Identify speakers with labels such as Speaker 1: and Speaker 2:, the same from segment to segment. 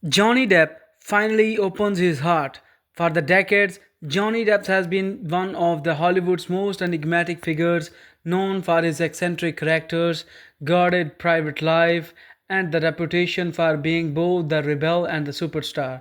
Speaker 1: Johnny Depp finally opens his heart. For the decades, Johnny Depp has been one of the Hollywood's most enigmatic figures, known for his eccentric characters, guarded private life, and the reputation for being both the rebel and the superstar.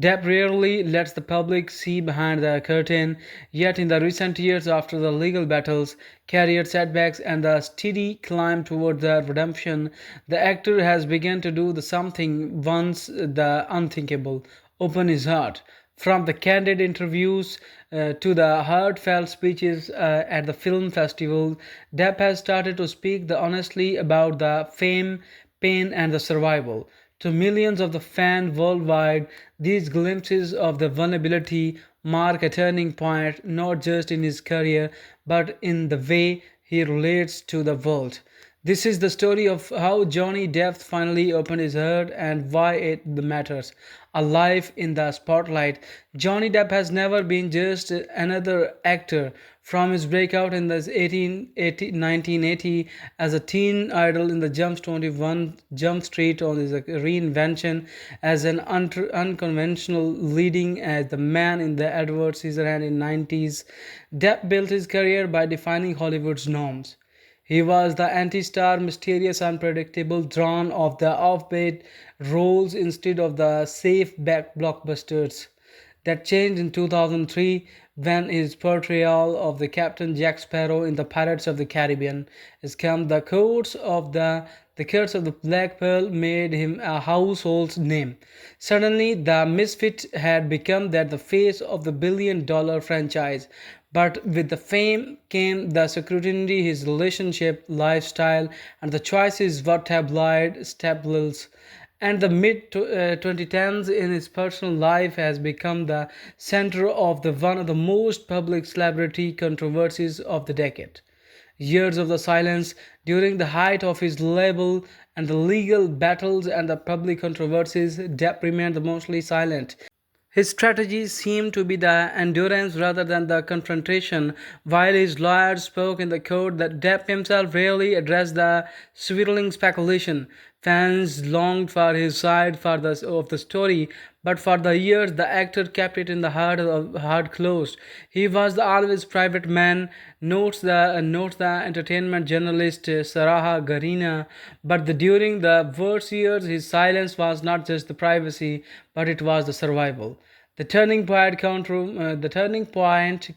Speaker 1: Depp rarely lets the public see behind the curtain, yet in the recent years after the legal battles, career setbacks and the steady climb toward the redemption, the actor has begun to do the something once the unthinkable, open his heart. From the candid interviews to the heartfelt speeches at the film festival, Depp has started to speak the honestly about the fame, pain, and the survival. To millions of the fans worldwide, these glimpses of the vulnerability mark a turning point not just in his career but in the way he relates to the world. This is the story of how Johnny Depp finally opened his heart and why it matters. A life in the spotlight. Johnny Depp has never been just another actor. From his breakout in the 1980 as a teen idol in the Jump 21 Jump Street on his reinvention as an unconventional leading as the man in the Edward Scissorhands in 90s, Depp built his career by defining Hollywood's norms. He was the anti-star, mysterious, unpredictable, drawn of the off-beat roles instead of the safe back blockbusters. That changed in 2003 when his portrayal of the Captain Jack Sparrow in the Pirates of the Caribbean has come. The Curse of the Black Pearl made him a household name. Suddenly, the misfit had become that the face of the billion-dollar franchise. But with the fame came the scrutiny, his relationship, lifestyle, and the choices were tabloid staples. And the mid 2010s in his personal life has become the center of the one of the most public celebrity controversies of the decade. Years of the silence during the height of his label and the legal battles and the public controversies, Depp remained mostly silent. His strategy seemed to be the endurance rather than the confrontation. While his lawyers spoke in the court, that Depp himself rarely addressed the swirling speculation. Fans longed for his side of the story, but for the years the actor kept it in the heart closed. He was the always private man, notes the entertainment journalist Sarah Garina. During the worst years, his silence was not just the privacy, but it was the survival. The turning point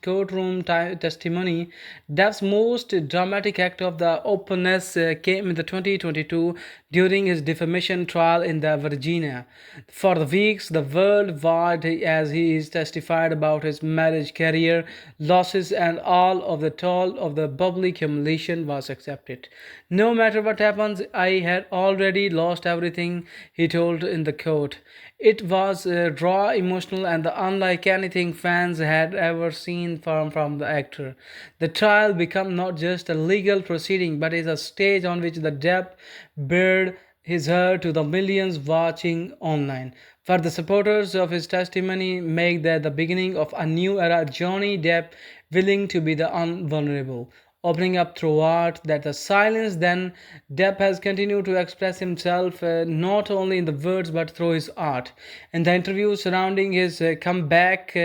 Speaker 1: courtroom testimony. Depp's most dramatic act of the openness came in the 2022 during his defamation trial in the Virginia. For the weeks, the world watched as he is testified about his marriage, career, losses, and all of the toll of the public humiliation was accepted. No matter what happens, I had already lost everything, he told in the court. It was raw, emotional, and unlike anything fans had ever seen from the actor. The trial became not just a legal proceeding, but is a stage on which the Depp bared his heart to the millions watching online. For the supporters of his testimony, make that the beginning of a new era. Johnny Depp willing to be the unvulnerable, opening up throughout that the silence. Then Depp has continued to express himself not only in the words but through his art. In the interview surrounding his comeback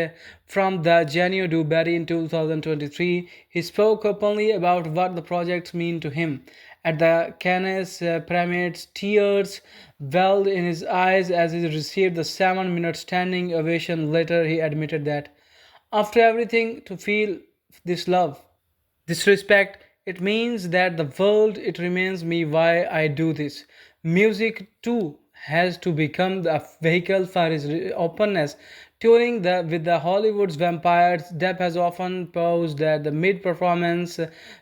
Speaker 1: from the Genio do Barry in 2023, he spoke openly about what the projects mean to him. At the Cannes premieres, tears welled in his eyes as he received the 7 minute standing ovation. Later, he admitted that after everything, to feel this love, this respect, it means that the world, it remains me why I do this. Music too has to become a vehicle for his openness. Touring with the Hollywood's vampires, Depp has often paused at the mid-performance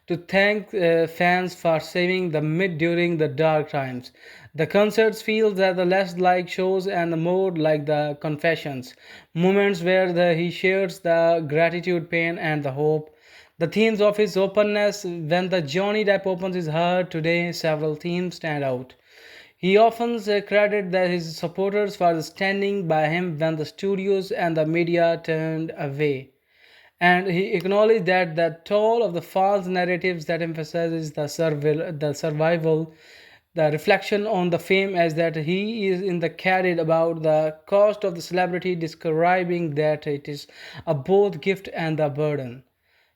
Speaker 1: to thank fans for saving the mid during the dark times. The concerts feel that the less like shows and the more like the confessions, moments where he shares the gratitude, pain, and the hope. The themes of his openness. When the Johnny Depp opens his heart today, several themes stand out. He often credited his supporters for standing by him when the studios and the media turned away. And he acknowledged that toll of the false narratives that emphasizes the survival The reflection on the fame as that he is in the carried about the cost of the celebrity, describing that it is a both gift and a burden.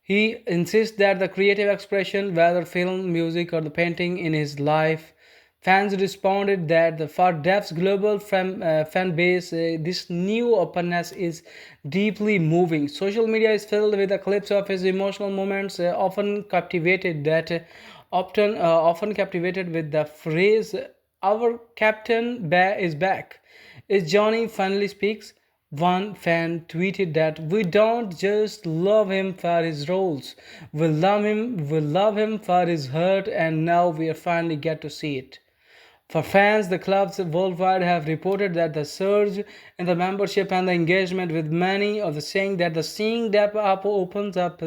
Speaker 1: He insists that the creative expression, whether film, music, or the painting in his life, fans responded that for Depp's global fan base, this new openness is deeply moving. Social media is filled with the clips of his emotional moments, often captivated with the phrase "Our captain is back." Is Johnny finally speaks? One fan tweeted that we don't just love him for his roles, we love him for his hurt, and now we finally get to see it. For fans, the clubs worldwide have reported that the surge in the membership and the engagement with many of the saying that the seeing Depp up opens up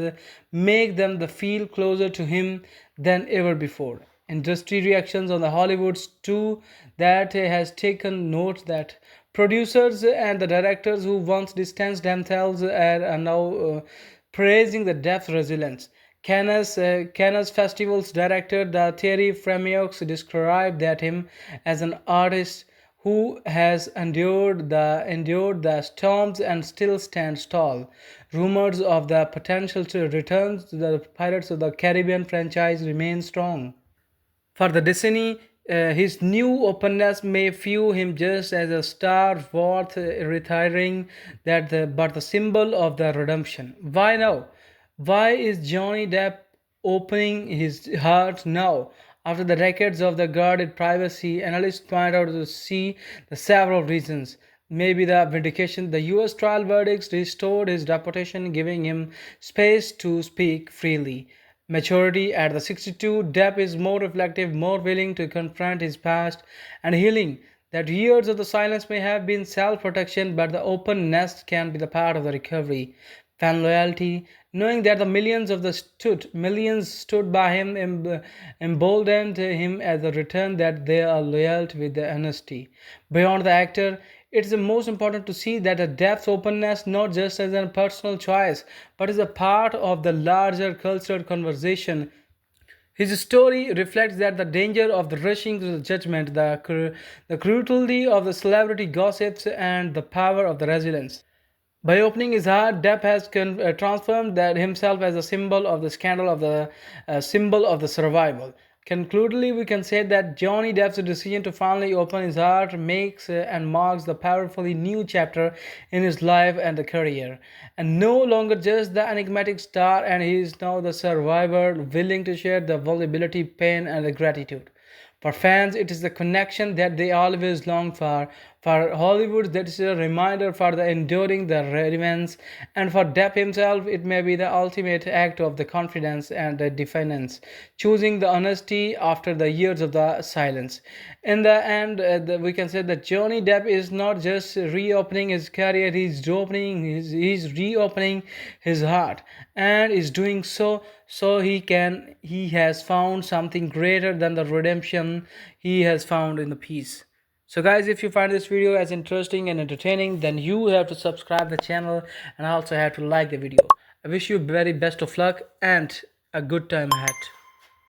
Speaker 1: make them the feel closer to him than ever before. Industry reactions on the Hollywoods too that has taken note that producers and the directors who once distanced themselves are now praising the Depp's resilience. Cannes Festival's director, the Thierry Fremioux, described that him as an artist who has endured the storms and still stands tall. Rumors of the potential to return to the Pirates of the Caribbean franchise remain strong. For the Disney, his new openness may view him just as a star worth retiring, but the symbol of the redemption. Why now? Why is Johnny Depp opening his heart now? After the decades of the guarded privacy, analysts point out to see the several reasons. Maybe the vindication, the US trial verdicts restored his reputation, giving him space to speak freely. Maturity at the 62, Depp is more reflective, more willing to confront his past and healing. That years of the silence may have been self protection, but the openness can be the part of the recovery. Fan loyalty, knowing that the millions stood by him, emboldened him as a return that they are loyal with the honesty. Beyond the actor, it is the most important to see that a Depp's openness not just as a personal choice, but is a part of the larger cultural conversation. His story reflects that the danger of the rushing to the judgment, the cruelty of the celebrity gossips, and the power of the resilience. By opening his heart, Depp has transformed that himself as a symbol of the scandal of the symbol of the survival. Concludely, we can say that Johnny Depp's decision to finally open his heart makes and marks the powerfully new chapter in his life and the career. And no longer just the enigmatic star, and he is now the survivor, willing to share the vulnerability, pain, and the gratitude. For fans, it is the connection that they always long for. For Hollywood, that is a reminder for the enduring the relevance. And for Depp himself, it may be the ultimate act of the confidence and the defiance, choosing the honesty after the years of the silence. In the end, we can say that Johnny Depp is not just reopening his career; he's reopening his heart, and is doing so he has found something greater than the redemption he has found in the peace. So guys, if you find this video as interesting and entertaining, then you have to subscribe the channel and also have to like the video. I wish you very best of luck and a good time ahead.